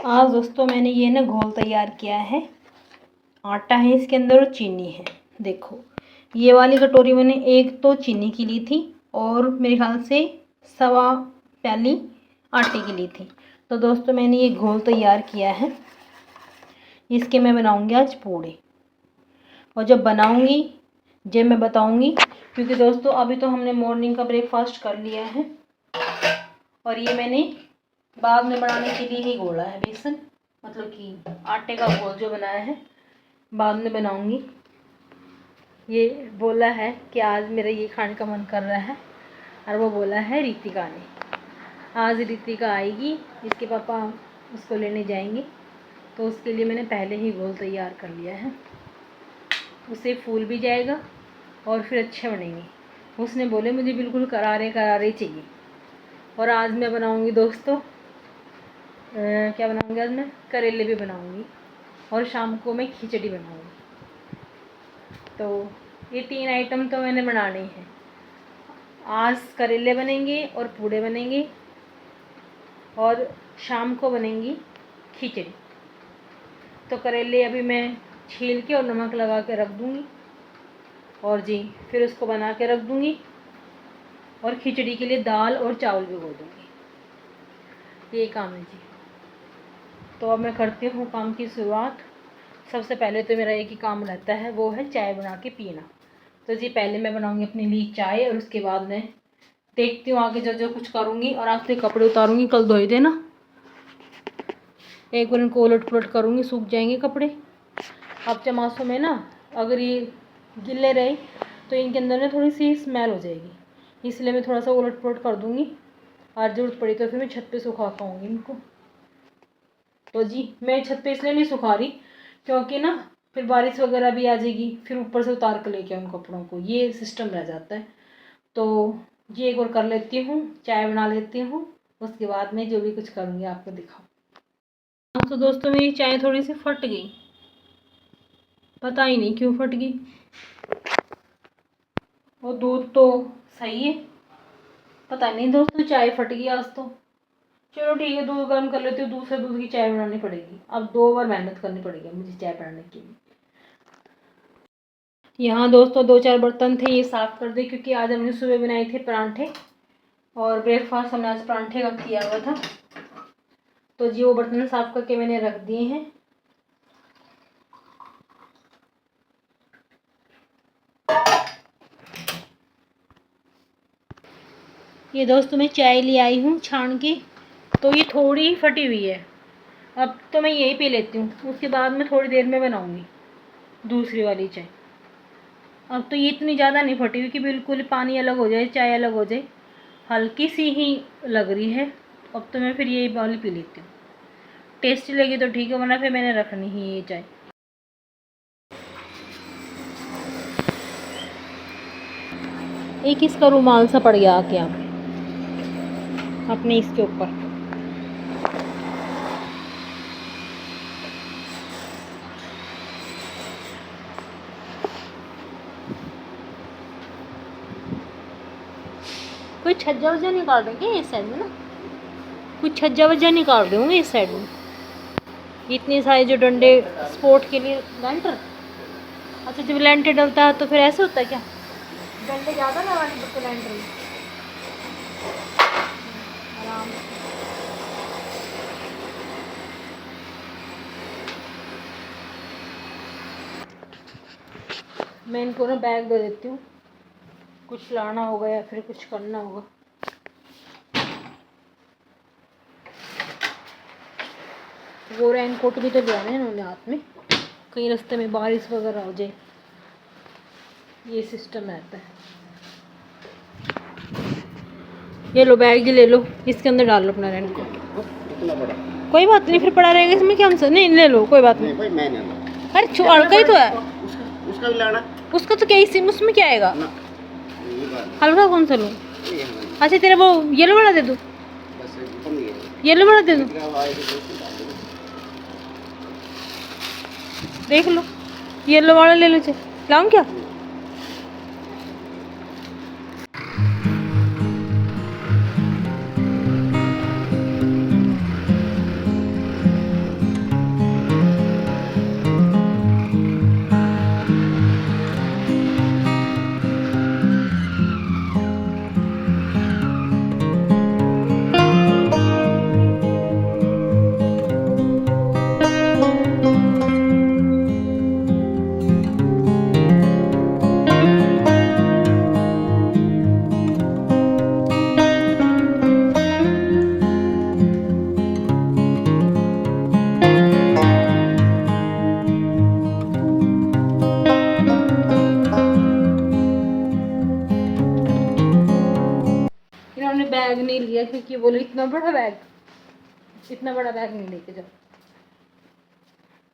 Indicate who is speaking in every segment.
Speaker 1: आज दोस्तों मैंने ये ना घोल तैयार किया है। आटा है इसके अंदर और चीनी है। देखो ये वाली कटोरी मैंने एक तो चीनी की ली थी और मेरे ख्याल से 1.25 प्याली आटे की ली थी। तो दोस्तों मैंने ये घोल तैयार किया है। इसके मैं बनाऊंगी आज पूड़े, और जब बनाऊंगी जब मैं बताऊंगी, क्योंकि दोस्तों अभी तो हमने मॉर्निंग का ब्रेकफास्ट कर लिया है और ये मैंने बाद में बनाने के लिए ही घोला है। बेसन मतलब कि आटे का घोल जो बनाया है बाद में बनाऊंगी। ये बोला है कि आज मेरा ये खाने का मन कर रहा है, और वो बोला है रितिका ने। आज रितिका आएगी, इसके पापा उसको लेने जाएंगे, तो उसके लिए मैंने पहले ही घोल तैयार कर लिया है। उससे फूल भी जाएगा और फिर अच्छे बनेंगे। उसने बोले मुझे बिल्कुल करारे करारे चाहिए। और आज मैं बनाऊंगी दोस्तों क्या बनाऊंगी आज मैं, करेले भी बनाऊंगी और शाम को मैं खिचड़ी बनाऊंगी। तो ये 3 आइटम तो मैंने बनाने हैं। आज करेले बनेंगे और पूड़े बनेंगे और शाम को बनेंगी खिचड़ी। तो करेले अभी मैं छील के और नमक लगा के रख दूँगी, और जी फिर उसको बना के रख दूँगी, और खिचड़ी के लिए दाल और चावल भिगो दूँगी। ये काम है जी। तो अब मैं करती हूँ काम की शुरुआत। सबसे पहले तो मेरा एक ही काम रहता है, वो है चाय बना के पीना। तो जी पहले मैं बनाऊँगी अपने लिए चाय, और उसके बाद मैं देखती हूँ आगे जो जो कुछ करूँगी। और आज से कपड़े उतारूँगी, कल धोए थे ना, एक बार इनको उलट पुलट करूँगी, सूख जाएंगे कपड़े। अब चमासों में ना अगर ये गिले रहे तो इनके अंदर ना थोड़ी सी स्मेल हो जाएगी, इसलिए मैं थोड़ा सा उलट पुलट कर दूँगी, और ज़रूरत पड़ी तो फिर मैं छत पे सुखा पाऊँगी इनको। तो जी मैं छत पे इसलिए नहीं सुखा रही क्योंकि ना फिर बारिश वगैरह भी आ जाएगी, फिर ऊपर से उतार के लेके उन कपड़ों को, ये सिस्टम रह जाता है। तो ये एक बार कर लेती हूँ, चाय बना लेती हूँ, उसके बाद में जो भी कुछ करूँगी आपको दिखाऊँ। तो दोस्तों मेरी चाय थोड़ी सी फट गई, पता ही नहीं क्यों फट गई। और दूध तो सही है, पता नहीं दोस्तों चाय फट गई आज तो। चलो ठीक है, दूध गर्म कर लेती हूँ, दूसरे दूध की चाय बनानी पड़ेगी। अब 2 बार मेहनत करनी पड़ेगी मुझे चाय बनाने के लिए। यहाँ दोस्तों 2-4 बर्तन थे, ये साफ़ कर दे, क्योंकि आज हमने सुबह बनाए थे परांठे और ब्रेकफास्ट हमने आज परांठे का किया हुआ था। तो जी वो बर्तन साफ़ करके मैंने रख दिए हैं। ये दोस्तों मैं चाय ले आई हूँ छान के, तो ये थोड़ी ही फटी हुई है। अब तो मैं यही पी लेती हूँ, उसके बाद में थोड़ी देर में बनाऊँगी दूसरी वाली चाय। अब तो ये इतनी ज़्यादा नहीं फटी हुई कि बिल्कुल पानी अलग हो जाए, चाय अलग हो जाए, हल्की सी ही लग रही है। अब तो मैं फिर यही वाली पी लेती हूँ, टेस्टी लगी तो ठीक है, वरना फिर मैंने रखनी ही ये चाय। एक इसका रुमाल सा पड़ गया आके यहाँ अपने इसके ऊपर। कोई छज्जा वज्जा निकाल देंगे इस साइड में ना, कुछ छज्जा वज्जा निकाल रहे होंगे इस साइड में। इतने सारे जो डंडे स्पोर्ट के लिए, लेंटर। अच्छा जब लेंटर डलता है तो फिर ऐसे होता है क्या, डंडे ज़्यादा लगाने पड़ते लेंटर में। आराम से मैं इनको ना बैग दे देती हूँ, कुछ लाना होगा या फिर कुछ करना होगा। वो रेनकोट भी तो लिया है इन्होंने हाथ में, कहीं रास्ते में बारिश वगैरह हो जाए, ये सिस्टम रहता है। ये लो बैग ही ले लो, इसके अंदर डाल लो अपना रेनकोट। कोई बात नहीं, फिर पड़ा रहेगा इसमें क्या, हमसे नहीं ले लो, कोई बात नहीं। अरे हल्का ही तो है, उसका भी लाना, उसका तो क्या ही सिम, उसमें क्या आएगा। हल्का कौन सा लूँ, अच्छा तेरा वो येलो वाला दे दो, येलो वाला दे दो, देख लो येलो वाला ले लो। लाऊं क्या, इतना बड़ा बैग, इतना बड़ा बैग नहीं लेके जाओ,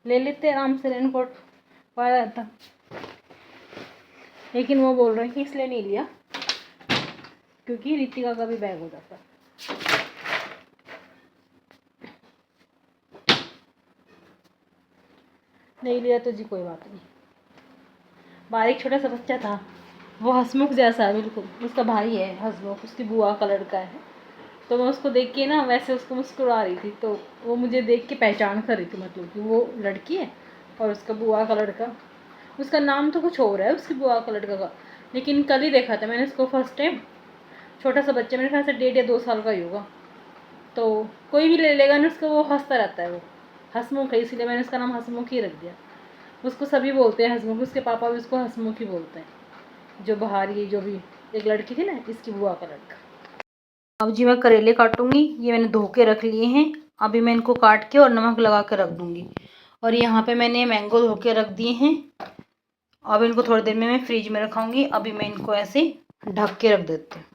Speaker 1: ले लेते आराम से रेनकोट पाया जाता, लेकिन वो बोल रहे हैं कि इसलिए नहीं लिया क्योंकि रितिका का भी बैग हो जाता। नहीं लिया तो जी कोई बात नहीं। बारीक छोटा सा बच्चा था, वो हसमुख जैसा है बिल्कुल, उसका भाई है हसमुख, उसकी बुआ का लड़का है। तो मैं उसको देख के ना वैसे उसको मुस्कुरा रही थी, तो वो मुझे देख के पहचान कर रही थी, मतलब कि वो लड़की है और उसका बुआ का लड़का। उसका नाम तो कुछ और है उसकी बुआ का लड़का का, लेकिन कल ही देखा था मैंने उसको फर्स्ट टाइम। छोटा सा बच्चा, मेरे ख्याल से 1.5 या 2 साल का ही होगा। तो कोई भी ले लेगा ना उसको, वो हंसता रहता है, वो हसमुख है, इसीलिए मैंने उसका नाम हसमुख ही रख दिया। उसको सभी बोलते हैं हसमुख, उसके पापा भी उसको हसमुख ही बोलते हैं। जो बाहरी जो भी एक लड़की थी ना, इसकी बुआ का लड़का। अब जी मैं करेले काटूंगी, ये मैंने धो के रख लिए हैं। अभी मैं इनको काट के और नमक लगा के रख दूंगी। और यहाँ पे मैंने मैंगो धो के रख दिए हैं। अब इनको थोड़ी देर में मैं फ्रिज में रखाऊंगी। अभी मैं इनको ऐसे ढक के रख देती हूँ।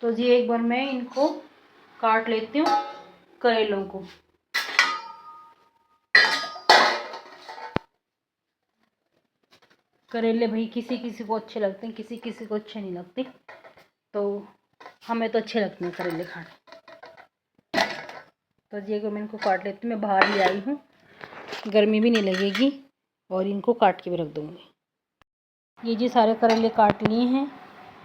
Speaker 1: तो जी एक बार मैं इनको काट लेती हूँ करेलों को। करेले भाई किसी किसी को अच्छे लगते हैं, किसी किसी को अच्छे नहीं लगते, तो हमें तो अच्छे लगते हैं करेले खाने। तो जी को मैं इनको काट लेती हूँ। मैं बाहर ले आई हूँ, गर्मी भी नहीं लगेगी, और इनको काट के भी रख दूँगी। ये जी सारे करेले काट लिए हैं।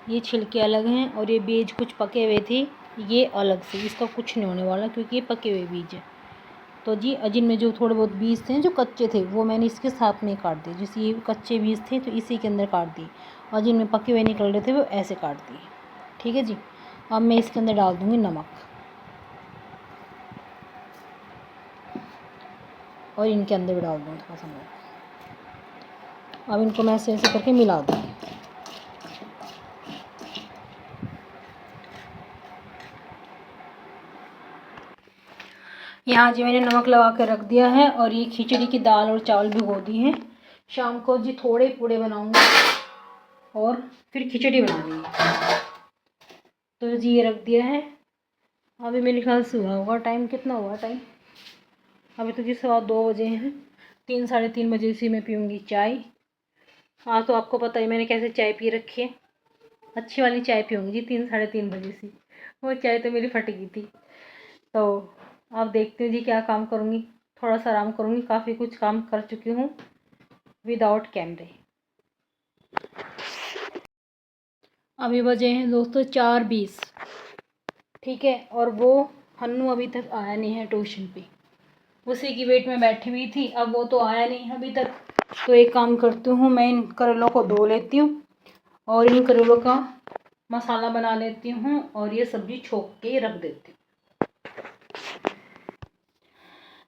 Speaker 1: ये छिलके अलग हैं और ये बीज कुछ पके हुए थे, ये अलग से, इसका कुछ नहीं होने वाला क्योंकि ये पके हुए बीज है। तो जी अजिन में जो थोड़े बहुत बीज थे जो कच्चे थे, वो मैंने इसके साथ में काट दिए। जैसे ये कच्चे बीज थे तो इसी के अंदर काट दिए, और जिनमें पके हुए निकल रहे थे वो ऐसे काट दिए। ठीक है जी। अब मैं इसके अंदर डाल दूँगी नमक, और इनके अंदर भी डाल दूँगी थोड़ा सा नमक। अब इनको मैं ऐसे ऐसे करके मिला दूँगी। यहाँ जी मैंने नमक लगा कर रख दिया है, और ये खिचड़ी की दाल और चावल भिगो दिए हैं। शाम को जी थोड़े पूड़े बनाऊंगी और फिर खिचड़ी बनानी है। तो जी ये रख दिया है। अभी मेरे ख्याल से हुआ होगा टाइम, कितना हुआ टाइम, अभी तो जी 2:15 बजे हैं। 3 साढ़े 3 बजे से मैं पीऊँगी चाय। हाँ तो आपको पता है मैंने कैसे चाय पी रखी है, अच्छी वाली चाय पीऊँगी जी 3 साढ़े 3 बजे से। वो चाय तो मेरी फट गई थी। तो आप देखते हो जी क्या काम करूँगी, थोड़ा सा आराम करूँगी। काफ़ी कुछ काम कर चुकी हूँ विदाउट कैमरे। अभी बजे हैं दोस्तों 4:20, ठीक है। और वो हन्नू अभी तक आया नहीं है ट्यूशन पे, उसी की वेट में बैठी हुई थी। अब वो तो आया नहीं है अभी तक। तो एक काम करती हूँ, मैं इन करेलों को धो लेती हूँ और इन करेलों का मसाला बना लेती हूँ, और ये सब्ज़ी छोक के रख देती हूँ।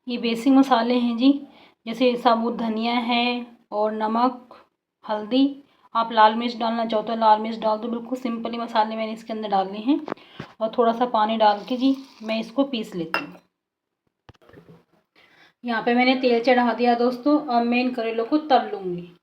Speaker 1: ये बेसिक मसाले हैं जी, जैसे साबुत धनिया है और नमक, हल्दी। आप लाल मिर्च डालना चाहो तो लाल मिर्च डाल दो। बिल्कुल सिंपली मसाले मैंने इसके अंदर डालने हैं, और थोड़ा सा पानी डाल के जी मैं इसको पीस लेती हूँ। यहाँ पे मैंने तेल चढ़ा दिया दोस्तों। अब मैं इन करेलों को तल लूँगी।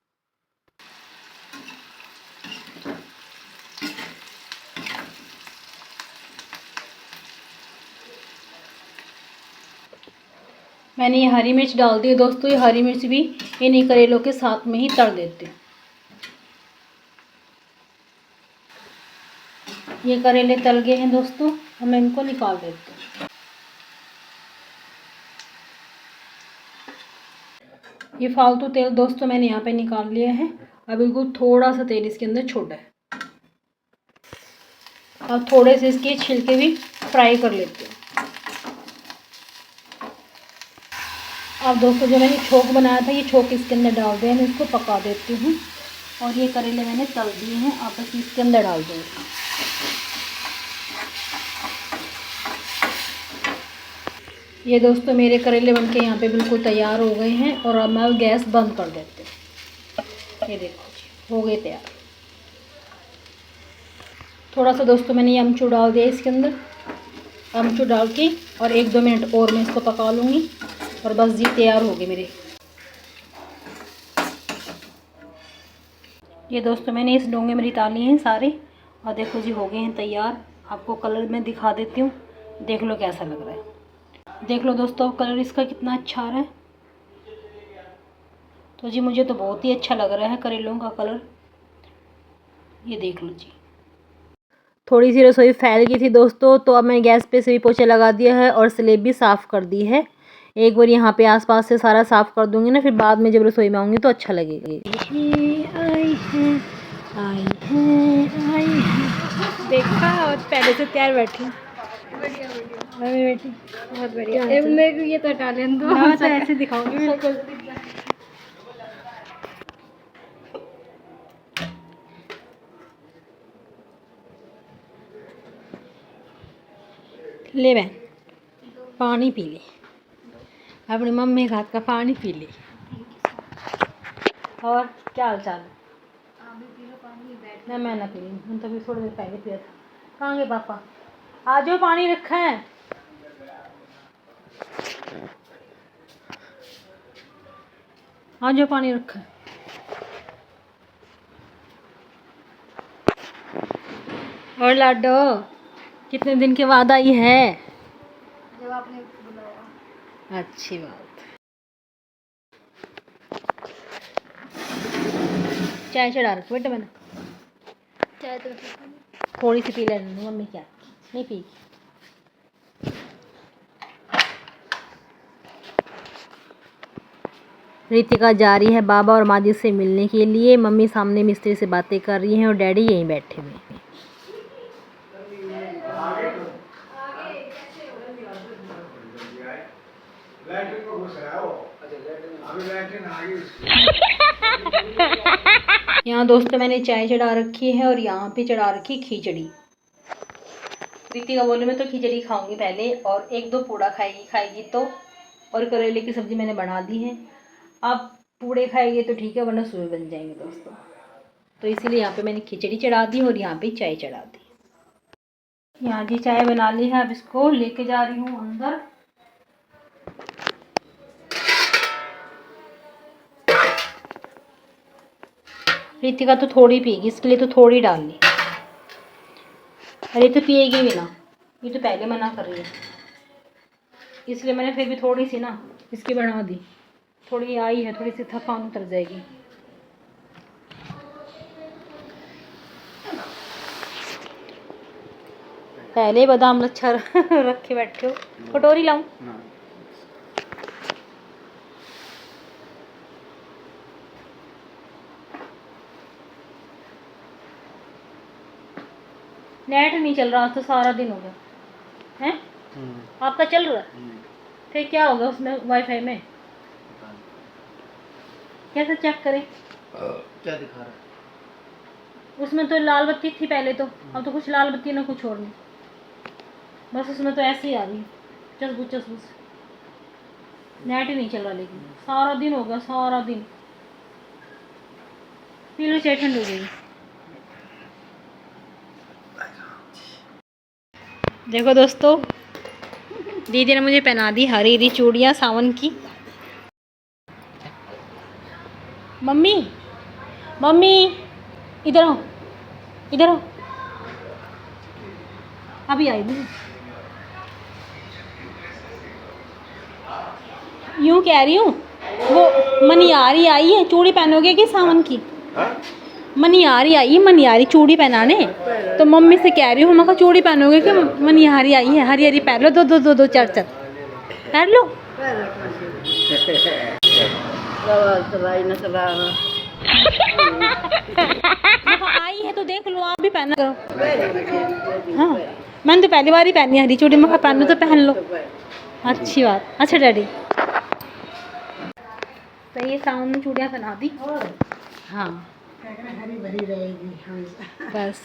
Speaker 1: मैंने ये हरी मिर्च डाल दी दोस्तों। ये हरी मिर्च भी इन्हीं करेलों के साथ में ही तल देते हैं। ये करेले तल गए हैं दोस्तों, अब मैं इनको निकाल देती हूँ। ये फालतू तेल दोस्तों मैंने यहाँ पे निकाल लिया है। अब बिल्कुल थोड़ा सा तेल इसके अंदर छोड़ा है। अब थोड़े से इसके छिलके भी फ्राई कर लेते हैं। अब दोस्तों जो मैंने छोक बनाया था, ये छोक इसके अंदर डाल दिया, मैं इसको पका देती हूँ। और ये करेले मैंने तल दिए हैं, अब बस इसके अंदर डाल दूँगी। ये दोस्तों मेरे करेले बनके यहाँ पे बिल्कुल तैयार हो गए हैं, और अब मैं गैस बंद कर देती हूँ। ये देखो जी हो गए तैयार। थोड़ा सा दोस्तों मैंने ये अमचूर डाल दिया इसके अंदर। अमचूर डाल के और 1-2 मिनट और मैं इसको पका लूँगी, और बस जी तैयार हो गए मेरे। ये दोस्तों मैंने इस डोंगे में निकाल लिए हैं सारे, और देखो जी हो गए हैं तैयार। आपको कलर में दिखा देती हूँ, देख लो कैसा लग रहा है। देख लो दोस्तों कलर इसका कितना अच्छा आ रहा है। तो जी मुझे तो बहुत ही अच्छा लग रहा है करेलों का कलर। ये देख लो जी। थोड़ी सी रसोई फैल गई थी दोस्तों, तो अब मैंने गैस पे से भी पोछा लगा दिया है और स्लेब भी साफ़ कर दी है। एक बार यहाँ पे आसपास से सारा साफ़ कर दूंगी ना, फिर बाद में जब रसोई में आऊँगी तो अच्छा लगेगा। आई है देखा, और पहले से तैयार बैठी बेटी, बहुत बढ़िया। ये तो हटा लें दो, हाँ तो ऐसे दिखाऊंगी बिल्कुल। ले बहन पानी पी ले, अपनी मम्मी के हाथ का पानी पी ले। और क्या हाल चाल है? ना मैं ना पी, हम तो अभी थोड़ी देर पहले पिया था। कहाँ गए पापा? आ जाओ, पानी रखा है। आ जाओ, पानी रखा है। और लाडो कितने दिन के बाद आई है? जब आपने बुलाया। अच्छी बात। चाय चढ़ा रखी बेटा मैंने। चाय तो थोड़ी सी पी लेने मम्मी, क्या नहीं पी। रितिका जा रही है बाबा और माजी से मिलने के लिए। मम्मी सामने मिस्त्री से बातें कर रही हैं और डैडी यहीं बैठे हुए हैं। यहाँ दोस्तों मैंने चाय चढ़ा रखी है और यहाँ पे चढ़ा रखी खिचड़ी। रितिका बोले मैं तो खिचड़ी खाऊंगी पहले, और एक दो पूड़ा खाएगी तो। और करेले की सब्जी मैंने बना दी है। अब पूड़े खाएंगे तो ठीक है, वरना सुबह बन जाएंगे दोस्तों। तो इसीलिए यहाँ पे मैंने खिचड़ी चढ़ा दी और यहाँ पे चाय चढ़ा दी। यहाँ जी चाय बना ली है, अब इसको लेके जा रही हूँ अंदर। रितिका तो थोड़ी पिएगी, इसके लिए तो थोड़ी डालनी। अरे तो पिएगी भी ना, ये तो पहले मना कर रही है, इसलिए मैंने फिर भी थोड़ी सी ना इसकी बना दी। थोड़ी आई है, थोड़ी सी थकान उतर जाएगी। पहले बादाम लच्छा रखे बैठे हो। कटोरी लाऊं? नेट नहीं चल रहा तो सारा दिन हो गया है। आपका चल रहा है? फिर क्या होगा उसमें वाईफाई में? कैसे चेक करें?
Speaker 2: क्या दिखा रहा है?
Speaker 1: उसमें तो लाल बत्ती थी पहले तो, अब तो कुछ लाल बत्ती ना कुछ और नहीं, बस उसमें तो ऐसे ही आ रही है चसबुस चसबुस। नेट ही नहीं चल रहा, लेकिन सारा दिन हो गया, सारा दिन। पी लो चाय, ठंड हो जाएगी। देखो दोस्तों दीदी ने मुझे पहना दी हरी हरी चूड़ियाँ सावन की। मम्मी मम्मी इधर आओ, इधर आओ। अभी आई नहीं, यूँ कह रही हूँ वो मनियारी आई है, चूड़ी पहनोगे कि सावन की? मनियारी आई है, मनियारी चूड़ी पहनाने। तो मम्मी से कह रही हूँ मैं चूड़ी पहनोगे कि मनियारी आई है, हरी हरी पहन लो, दो दो दो दो चार चार पहन लो। आई है तो देख लो, आप भी पहना करो। हाँ मैंने तो पहली बार ही पहनी हरी चूड़ी, मैं पहनू तो पहन लो। अच्छी बात। अच्छा डैडी तो ये सावन में चूड़ियाँ पहना दी। हाँ
Speaker 3: हरी भरी रहेगी
Speaker 1: बस।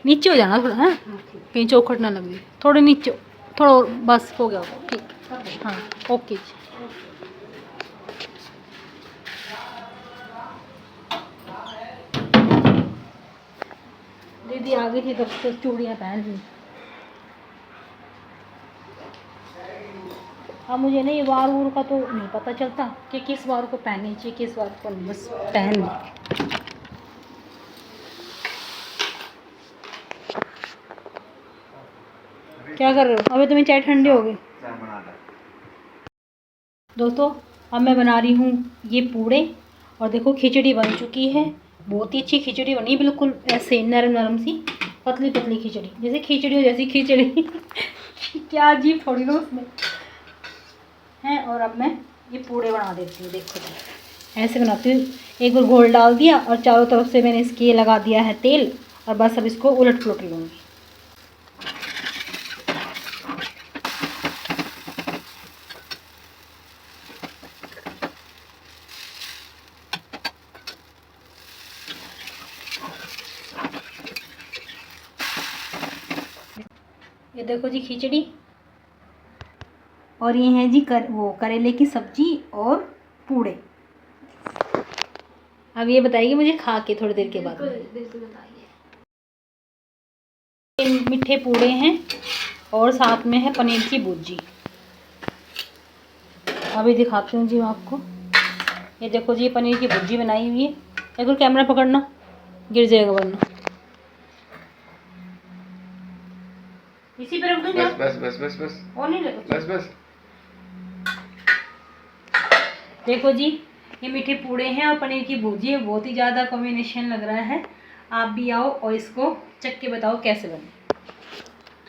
Speaker 1: नीचे हो जाना थोड़ा, है कहीं चौखट ना लगे, थोड़े नीचे, थोड़ा और बस हो गया ठीक। हाँ ओके जी। दीदी आ गई थी तब तो चूड़ियाँ पहन ली। अब मुझे नहीं वार वूर का तो नहीं पता चलता कि किस वार को पहननी चाहिए किस वार को नहीं, बस पहन ली। क्या कर रहे हो? अभी तुम्हें चाय ठंडी हो गई।
Speaker 2: चाय बना ला।
Speaker 1: दोस्तों अब मैं बना रही हूँ ये पूड़े, और देखो खिचड़ी बन चुकी है। बहुत ही अच्छी खिचड़ी बनी, बिल्कुल ऐसे नरम नरम सी पतली पतली खिचड़ी, जैसे खिचड़ी हो जैसी खिचड़ी क्या अजीब थोड़ी ना उसमें है। और अब मैं ये पूड़े बना देती हूँ। देखो जी ऐसे बनाती हूँ। एक बार घोल डाल दिया और चारों तरफ से मैंने इसके ये लगा दिया है तेल, और बस अब इसको उलट पुलट लूँगी। ये देखो जी खिचड़ी, और ये है जी करेले की सब्जी और पूड़े। अब ये बताइए मुझे खा के थोड़ी देर के बाद।
Speaker 4: बिल्कुल बताइए।
Speaker 1: ये मीठे पूड़े हैं और साथ में है पनीर की भुर्जी। अभी दिखाती हूँ जी मैं आपको। ये देखो जी पनीर की भुर्जी बनाई हुई है। एक बार कैमरा पकड़ना, गिर जाएगा वरना। इसी पे रख दूँ क्या?
Speaker 2: बस बस बस बस बस
Speaker 1: और नहीं लगता।
Speaker 2: बस बस।
Speaker 1: देखो जी ये मीठे पूड़े हैं और पनीर की भुर्जी है। बहुत ही ज़्यादा कॉम्बिनेशन लग रहा है। आप भी आओ और इसको चख के बताओ कैसे बने।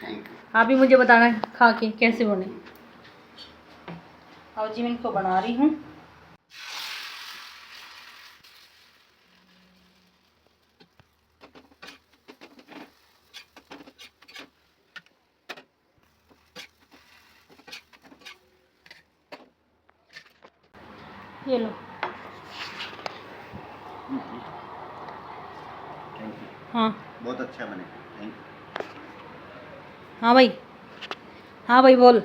Speaker 2: Thank you.
Speaker 1: आप भी मुझे बताना खा के कैसे बने। और जी मैं इनको बना रही हूँ। ये लो।
Speaker 2: Thank you.
Speaker 1: हाँ
Speaker 2: बहुत अच्छा बने। Thank you.
Speaker 1: हाँ भाई, हाँ भाई बोल।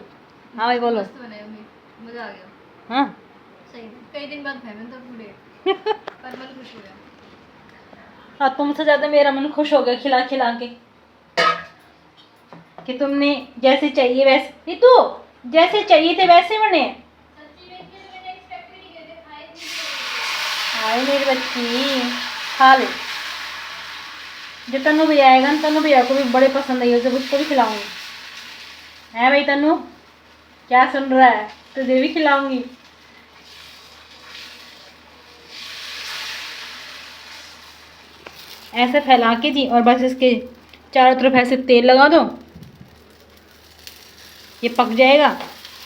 Speaker 1: हाँ भाई बोलो।
Speaker 4: मस्त बने अम्मी, मजा आ गया।
Speaker 1: हाँ
Speaker 4: सही में कई दिन बाद खाए मैंने तो पूरे, पर मन खुश हो गया।
Speaker 1: हाँ तुमसे ज़्यादा मेरा मन खुश हो गया खिला खिला के, कि तुमने जैसे चाहिए वैसे, ये तो जैसे चाहिए थे वैसे बने।
Speaker 4: सच्ची में इसलिए मैंने एक्सपेक्ट भी नहीं किया था, खाए भी
Speaker 1: हाय मेरी बच्ची खा ले। जो तनु भी आएगा ना, तनु भैया को भी बड़े पसंद आई, जब उसको भी खिलाऊंगी। है भाई तनु, क्या सुन रहा है? तुझे भी खिलाऊंगी। ऐसे फैला के जी, और बस इसके चारों तरफ ऐसे तेल लगा दो। ये पक जाएगा।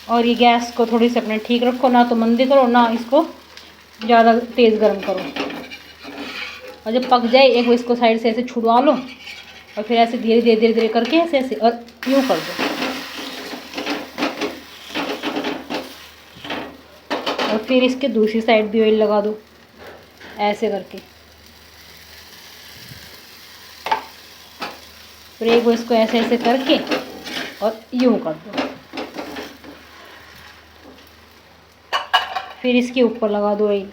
Speaker 1: और ये गैस को थोड़ी सी अपने ठीक रखो, ना तो मंदी करो ना इसको ज़्यादा तेज़ गर्म करो। और जब पक जाए एक बार इसको साइड से ऐसे छुड़वा लो, और फिर ऐसे धीरे धीरे धीरे धीरे करके ऐसे ऐसे और यूँ कर दो। और फिर इसके दूसरी साइड भी ऑयल लगा दो ऐसे करके। फिर एक बार इसको ऐसे ऐसे करके और यूँ कर दो। फिर इसके ऊपर लगा दो ऑयल।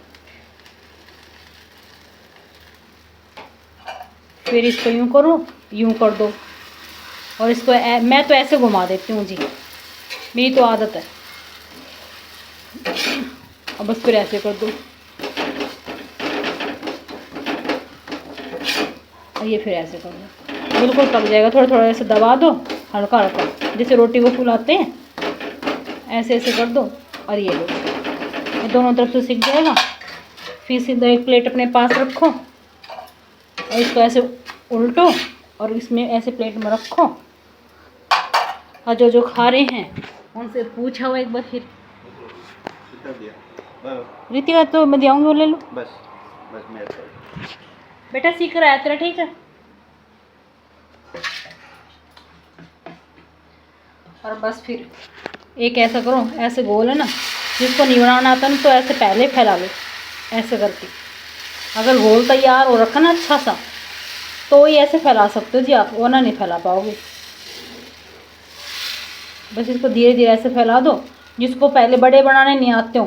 Speaker 1: फिर इसको यूँ करो, यूँ कर दो। और इसको मैं तो ऐसे घुमा देती हूँ जी, मेरी तो आदत है। अब बस फिर ऐसे कर दो, और ये फिर ऐसे कर दो। बिल्कुल पक जाएगा। थोड़ा थोड़ा ऐसे दबा दो, हल्का हल्का, जैसे रोटी को फुलाते हैं ऐसे ऐसे कर दो। और ये लो, ये दोनों तरफ से सिक जाएगा। फिर सीधा एक प्लेट अपने पास रखो और इसको ऐसे उल्टो और इसमें ऐसे प्लेट में रखो। और जो जो खा रहे हैं उनसे पूछा हो एक बार फिर।
Speaker 2: कितना दिया? बस
Speaker 1: रितिका तो मैं दियाऊँगी, वो ले लो।
Speaker 2: बस बस मेरे को।
Speaker 1: बेटा सीख रहा है तेरा, ठीक है। और बस फिर एक ऐसा करो, ऐसे गोल है ना, जिसको नहीं बनाना आता ना तो ऐसे पहले फैला लो ऐसे करके। अगर गोल तैयार हो रखा ना अच्छा सा, तो ही ऐसे फैला सकते हो जी आप, वरना नहीं फैला पाओगे। बस इसको धीरे धीरे ऐसे फैला दो। जिसको पहले बड़े बनाने नहीं आते हो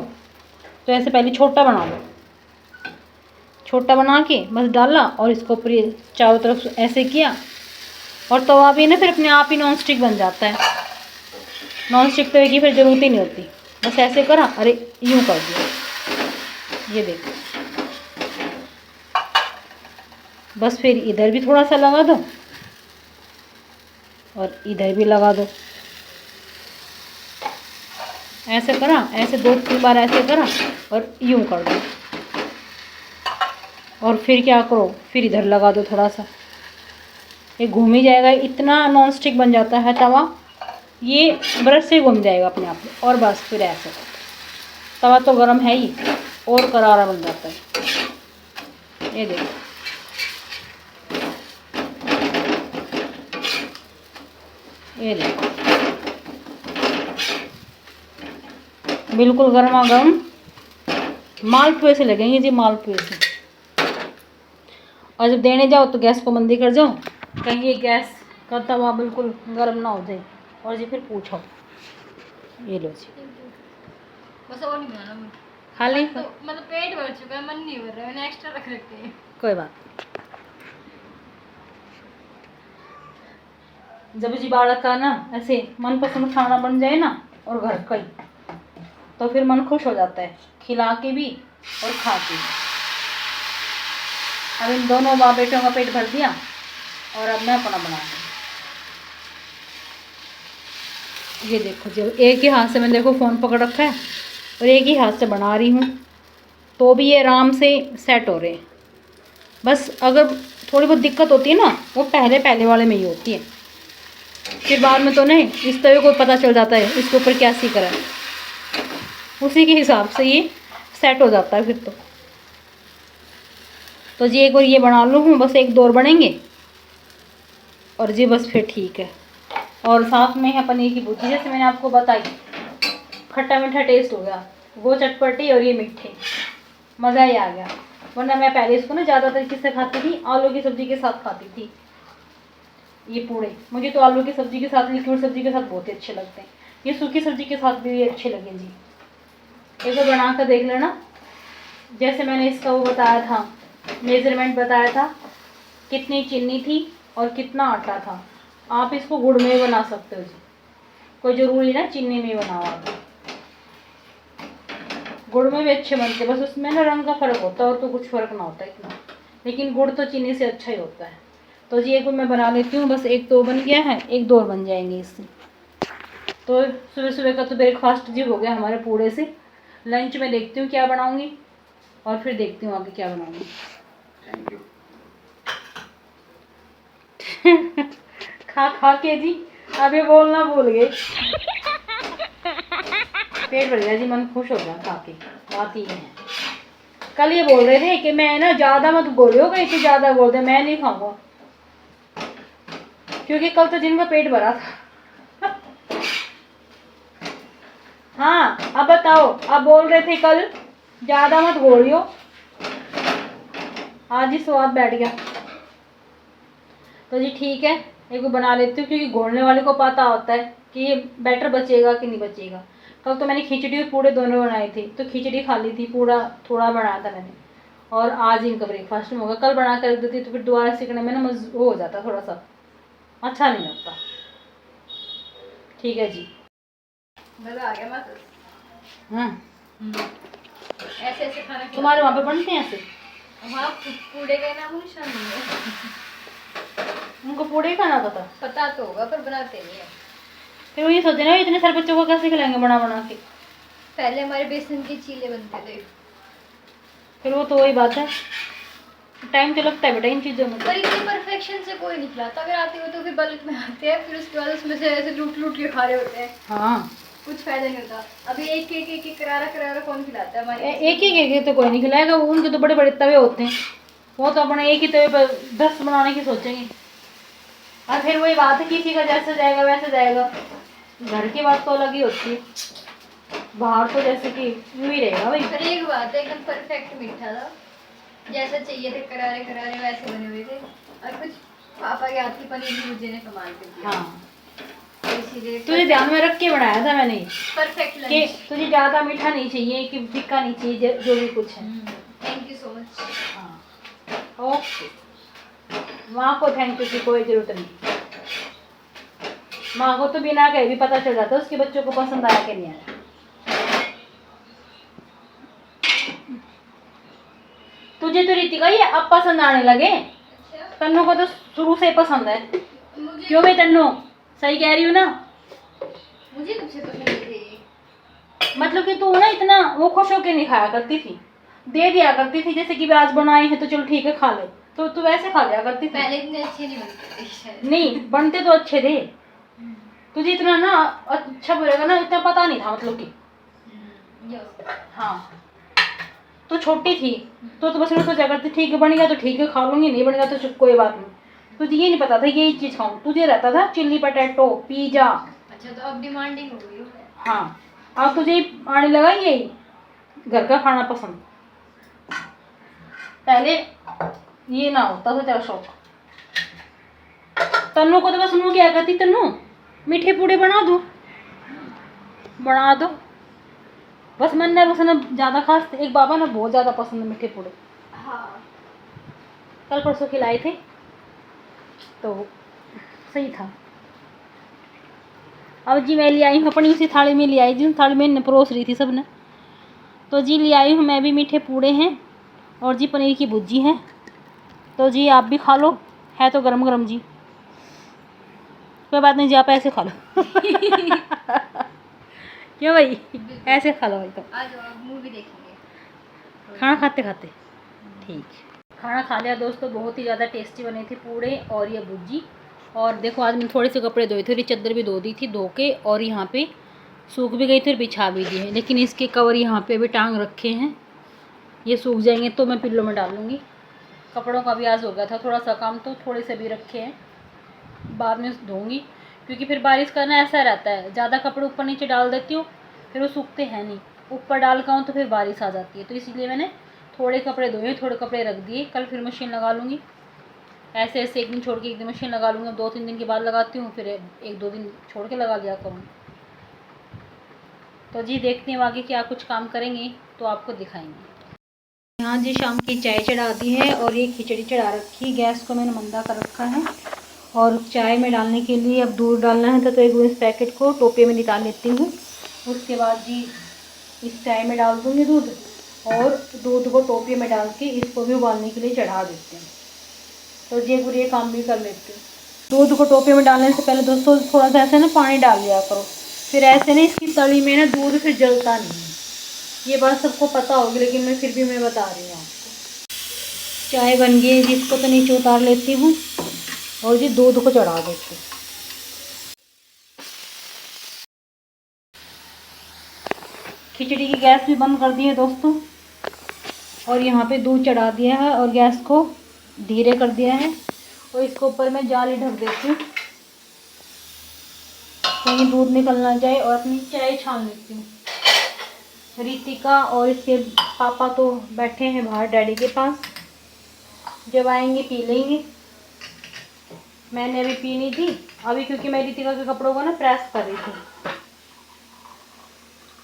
Speaker 1: तो ऐसे पहले छोटा बना लो। छोटा बना के बस डाला और इसको ऊपर चारों तरफ ऐसे किया, और तवा भी ना फिर अपने आप ही नॉन स्टिक बन जाता है। नॉन स्टिक तवे की फिर ज़रूरत ही नहीं होती। बस ऐसे करा, अरे यूँ कर दिया, ये देखो। बस फिर इधर भी थोड़ा सा लगा दो, और इधर भी लगा दो। ऐसे करा, ऐसे 2-3 बार ऐसे करा और यूं कर दो। और फिर क्या करो, फिर इधर लगा दो थोड़ा सा, ये घूम ही जाएगा। इतना नॉन स्टिक बन जाता है तवा, ये ब्रश से घूम जाएगा अपने आप में। और बस फिर ऐसे तवा तो गर्म है ही, और करारा बन जाता है। ये देखो, ये देखो, बिल्कुल गर्मा गर्म मालपुए से लगेंगे जी, मालपुए से। और जब देने जाओ तो गैस को मंदी कर जाओ, कहीं ये गैस का तवा बिल्कुल गर्म ना हो जाए। और जी फिर पूछो, ये लो जी,
Speaker 4: बस और नहीं बनाना मुझे।
Speaker 1: खाली
Speaker 4: तो मतलब पेट भर चुका है, मन नहीं भर रहा है, मैंने एक्स्ट्रा रख रखे हैं।
Speaker 1: कोई बात नहीं। जब जी बालक का ना ऐसे मनपसंद खाना बन जाए ना, और घर का ही, तो फिर मन खुश हो जाता है, खिला के भी और खा के भी। अब इन दोनों माँ बेटों का पेट भर दिया, और अब मैं अपना बना दूँ। ये देखो, जब एक ही हाथ से मैं देखो फ़ोन पकड़ रखा है और एक ही हाथ से बना रही हूँ, तो भी ये आराम से सेट हो रहे हैं। बस अगर थोड़ी बहुत दिक्कत होती है ना, वो पहले पहले वाले में ही होती है, फिर बाद में तो नहीं। इस तवे को पता चल जाता है इसके ऊपर क्या सीख रहा है, उसी के हिसाब से ये सेट हो जाता है फिर तो जी एक बार ये बना लूँ, बस 1-2 और बनेंगे और जी बस फिर ठीक है। और साथ में है पनीर की भुर्जी, जैसे मैंने आपको बताई, खट्टा मीठा टेस्ट हो गया, वो चटपटी और ये मीठे, मज़ा ही आ गया। वरना मैं पहले इसको ना ज़्यादातर किससे खाती थी, आलू की सब्ज़ी के साथ खाती थी। ये पूड़े मुझे तो आलू की सब्ज़ी के साथ, लिक्विड सब्ज़ी के साथ बहुत ही अच्छे लगते हैं। ये सूखी सब्ज़ी के साथ भी अच्छे लगे जी। एक बार बना कर देख लेना। जैसे मैंने इसका वो बताया था, मेज़रमेंट बताया था, कितनी चीनी थी और कितना आटा था। आप इसको गुड़ में बना सकते हो जी, कोई ज़रूरी ना चीनी में बनाओ आप। गुड़ में भी अच्छे बनते, बस उसमें ना रंग का फ़र्क होता है, और तो कुछ फ़र्क ना होता है इतना, लेकिन गुड़ तो चीनी से अच्छा ही होता है। तो जी एक बार मैं बना लेती हूँ, बस 1-2 बन गया है, 1-2 और बन जाएंगे इससे। तो सुबह सुबह का तो ब्रेकफास्ट जी हो गया हमारे पूरे से। लंच में देखती हूँ क्या बनाऊँगी, और फिर देखती हूँ आगे क्या बनाऊँगी।
Speaker 2: Thank you.
Speaker 1: खा खा के जी अभी बोलना भूल गए। पेट भर गया जी, मन खुश हो गया खा के। बात ये है, कल ये बोल रहे थे कि मैं ना ज़्यादा मत बोलियो, कहीं तो ज़्यादा बोल दे, मैं नहीं खाऊंगा, क्योंकि कल तो जिनका पेट भरा था। हाँ अब बताओ, अब बोल रहे थे कल ज़्यादा मत बोलियो, आज ही स्वाद बैठ गया। तो जी ठीक है, एक बना लेती हूँ, क्योंकि घोलने वाले को पता होता है कि ये बैटर बचेगा कि नहीं बचेगा। कल तो मैंने खिचड़ी और पूड़े दोनों बनाए थे, तो खिचड़ी खा ली थी, पूड़ा थोड़ा बनाया था मैंने, और आज इनका ब्रेकफास्ट में होगा। कल बना कर रख देती तो फिर दोबारा सीखने में ना वो हो जाता, थोड़ा सा अच्छा नहीं लगता। ठीक है जी,
Speaker 4: मजा आ गया मत।
Speaker 1: हाँ
Speaker 4: ऐसे ऐसे खाना
Speaker 1: तुम्हारे वहाँ पे बनते हैं ऐसे?
Speaker 4: वहाँ पूड़े का नाम निशान नहीं है।
Speaker 1: उनको पूड़े का ना
Speaker 4: पता तो होगा पर बनाते नहीं है।
Speaker 1: फिर वो ये सोचते ना इतने सारे बच्चों को कैसे खिलाएंगे बना बना के।
Speaker 4: पहले हमारे बेसन के चीले बनते थे।
Speaker 1: फिर वो तो वही बात है, टाइम तो लगता है बेटा इन चीज़ों में।
Speaker 4: पर इतनी परफेक्शन से कोई नहीं खिलाता, अगर आते हो तो फिर बल्क में आते हैं, फिर उसके बाद उसमें से ऐसे लूट लूट के खा रहे होते हैं।
Speaker 1: हाँ,
Speaker 4: कुछ फायदा नहीं होता। अभी एक करारा करारा कौन खिलाता है हमारे?
Speaker 1: एक तो कोई नहीं खिलाएगा, उनके तो बड़े बड़े तवे होते हैं, वो तो अपने एक ही तवे पर 10 बनाने की सोचेंगे। और फिर वही बात है, किसी का जैसे जाएगा वैसे जाएगा। घर की बात तो अलग ही होती है, बाहर तो जैसे कि यूँ ही रहेगा भाई।
Speaker 4: पर एक बात है, एकदम परफेक्ट मीठा था, जैसा चाहिए थे करारे करारे वैसे बने हुए थे। और कुछ पापा के हाथ की पनीर की भुर्जी ने कमाल कर दिया।
Speaker 1: हाँ,
Speaker 4: तो इसीलिए
Speaker 1: तुझे ध्यान में रख के बनाया था मैंने
Speaker 4: परफेक्ट
Speaker 1: कि
Speaker 4: लंच।
Speaker 1: तुझे ज़्यादा मीठा नहीं चाहिए कि फीका नहीं चाहिए, जो भी कुछ है।
Speaker 4: Thank you so much.
Speaker 1: हाँ ओके, माँ को थैंक यू की कोई ज़रूरत नहीं। माँ को तो बिना कहे भी पता चल जाता है उसके बच्चों को पसंद आया कि नहीं आया। तुझे तो रीतिका ये अब पसंद आने लगे,
Speaker 4: अच्छा,
Speaker 1: तन्नू को तो शुरू से ही पसंद है।
Speaker 4: मुझे
Speaker 1: क्यों भाई तन्नू? सही कह रही हूँ ना?
Speaker 4: मुझे कब से पसंद थे ये?
Speaker 1: मतलब कि तू ना इतना वो खुश होके नहीं खाया करती थी, दे दिया करती थी, जैसे कि आज बनाए हैं तो चलो ठीक है खा ले, तो तू वैसे खा लिया करती थी।
Speaker 4: पहले इतने अच्छे नहीं बनते थे शायद।
Speaker 1: नहीं बनते तो अच्छे थे, तुझे इतना ना अच्छा बोलेगा ना, इतना पता नहीं था मतलब कि।
Speaker 4: ये हो सकता है।
Speaker 1: हाँ तो छोटी थी तो बस मैं सोचा करती ठीक है बनेगा तो ठीक है खा लूंगी, नहीं बनेगा तो चुप कोई बात नहीं। तुझे ये नहीं पता था यही चीज़ खाऊं, तुझे रहता था चिल्ली पटेटो पिज़्ज़ा।
Speaker 4: अच्छा तो अब डिमांडिंग हो गई हो।
Speaker 1: हाँ अब तुझे आने लगा यही घर का खाना पसंद, पहले ये ना होता था तेरा शौक। तन्नू को तो बस नू क्या करती, तन्नू मीठे पूड़े बना दो, बस मन ने उसने ज़्यादा खास, एक बाबा ना बहुत ज़्यादा पसंद है मीठे पूड़े,
Speaker 4: हाँ
Speaker 1: कल परसों खिलाए थे तो सही था। अब जी मैं ले आई हूँ अपनी उसी थाली में ले आई, जिस थाली में परोस रही थी सब ने, तो जी ले आई हूँ मैं भी मीठे पूड़े हैं और जी पनीर की भुर्जी है, तो जी आप भी खा लो, है तो गरम गरम जी, कोई बात नहीं जी आप ऐसे खा लो क्यों भाई, ऐसे खा लो भाई। तो
Speaker 4: आज मूवी देखेंगे
Speaker 1: खाना खाते खाते ठीक, खाना खा लिया दोस्तों, बहुत ही ज़्यादा टेस्टी बने थे पूड़े और ये भुर्जी। और देखो आज मैंने थोड़े से कपड़े धोए थे, चादर भी धो दी थी धो के, और यहाँ पे सूख भी गई थी और बिछा भी दी है, लेकिन इसके कवर यहाँ पे भी टांग रखे हैं, ये सूख जाएंगे तो मैं पिल्लों में डाल लूँगी। कपड़ों का भी आज हो गया था थोड़ा सा काम, तो थोड़े से भी रखे हैं, बाद में धोऊँगी, क्योंकि फिर बारिश का ना ऐसा रहता है, ज़्यादा कपड़े ऊपर नीचे डाल देती हूँ फिर वो सूखते हैं नहीं, ऊपर डाल का हूँ तो फिर बारिश आ जाती है, तो इसीलिए मैंने थोड़े कपड़े धोए, थोड़े कपड़े रख दिए, कल फिर मशीन लगा लूँगी। ऐसे ऐसे एक दिन छोड़ के एक दिन मशीन लगा लूँगी, 2-3 दिन के बाद लगाती हूँ, फिर 1-2 दिन छोड़ के लगा दिया करूँ। तो जी देखते हैं आगे क्या कुछ काम करेंगे तो आपको दिखाएंगे। यहाँ जी शाम की चाय चढ़ा दी है और ये खिचड़ी चढ़ा रखी, गैस को मैंने मंदा कर रखा है, और चाय में डालने के लिए अब दूध डालना है, तो एक इस पैकेट को टोपे में निकाल लेती हूँ, उसके बाद जी इस चाय में डाल दूँगी दूध, और दूध को टोपे में डाल के इसको भी उबालने के लिए चढ़ा देते हैं। तो ये काम भी कर लेती हूँ। दूध को टोपे में डालने से पहले दोस्तों थोड़ा सा ऐसे ना पानी डाल लिया करो, फिर ऐसे ना इसकी तली में ना दूध फिर जलता नहीं है, ये बात सबको पता होगी लेकिन मैं फिर भी मैं बता रही हूँ आपको। चाय बन गई है जिसको तो नीचे उतार लेती हूँ और जी दूध को चढ़ा देती हूँ। खिचड़ी की गैस भी बंद कर दी है दोस्तों, और यहाँ पे दूध चढ़ा दिया है और गैस को धीरे कर दिया है, और इसके ऊपर मैं जाली ढक देती हूँ कहीं दूध निकल ना जाए, और अपनी चाय छान लेती हूँ। रितिका और इसके पापा तो बैठे हैं बाहर डैडी के पास, जब आएंगे पी लेंगे। मैंने अभी पीनी थी अभी, क्योंकि मैं रितिका के कपड़ों को ना प्रेस कर रही थी,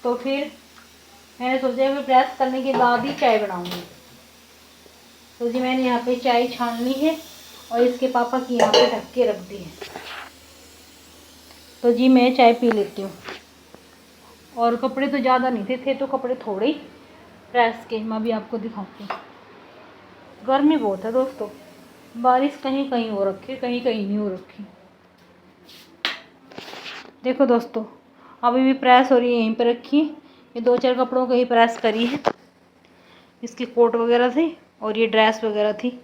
Speaker 1: तो फिर मैंने सोचा कि प्रेस करने के बाद ही चाय बनाऊंगी। तो जी मैंने यहाँ पे चाय छान ली है और इसके पापा की यहाँ पे ढक के रख दी है, तो जी मैं चाय पी लेती हूँ। और कपड़े तो ज़्यादा नहीं थे तो कपड़े थोड़े ही प्रेस के, मैं भी आपको दिखाती हूँ। गर्मी बहुत है दोस्तों, बारिश कहीं कहीं हो रखी, कहीं कहीं नहीं हो रखी। देखो दोस्तों अभी भी प्रेस हो रही है, यहीं पर रखी, ये 2-4 कपड़ों को ही प्रेस करी है, इसकी कोट वगैरह थी और ये ड्रेस वगैरह थी।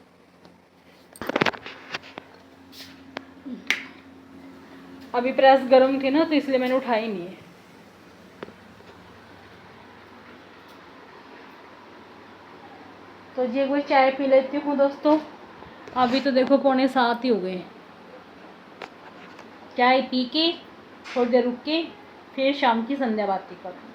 Speaker 1: अभी प्रेस गर्म थी ना तो इसलिए मैंने उठाई नहीं है। तो जी कोई चाय पी लेती हूँ दोस्तों, अभी तो देखो 6:45 ही हो गए। चाय पी के थोड़ी देर रुक के फिर शाम की संध्या बाती करूँ।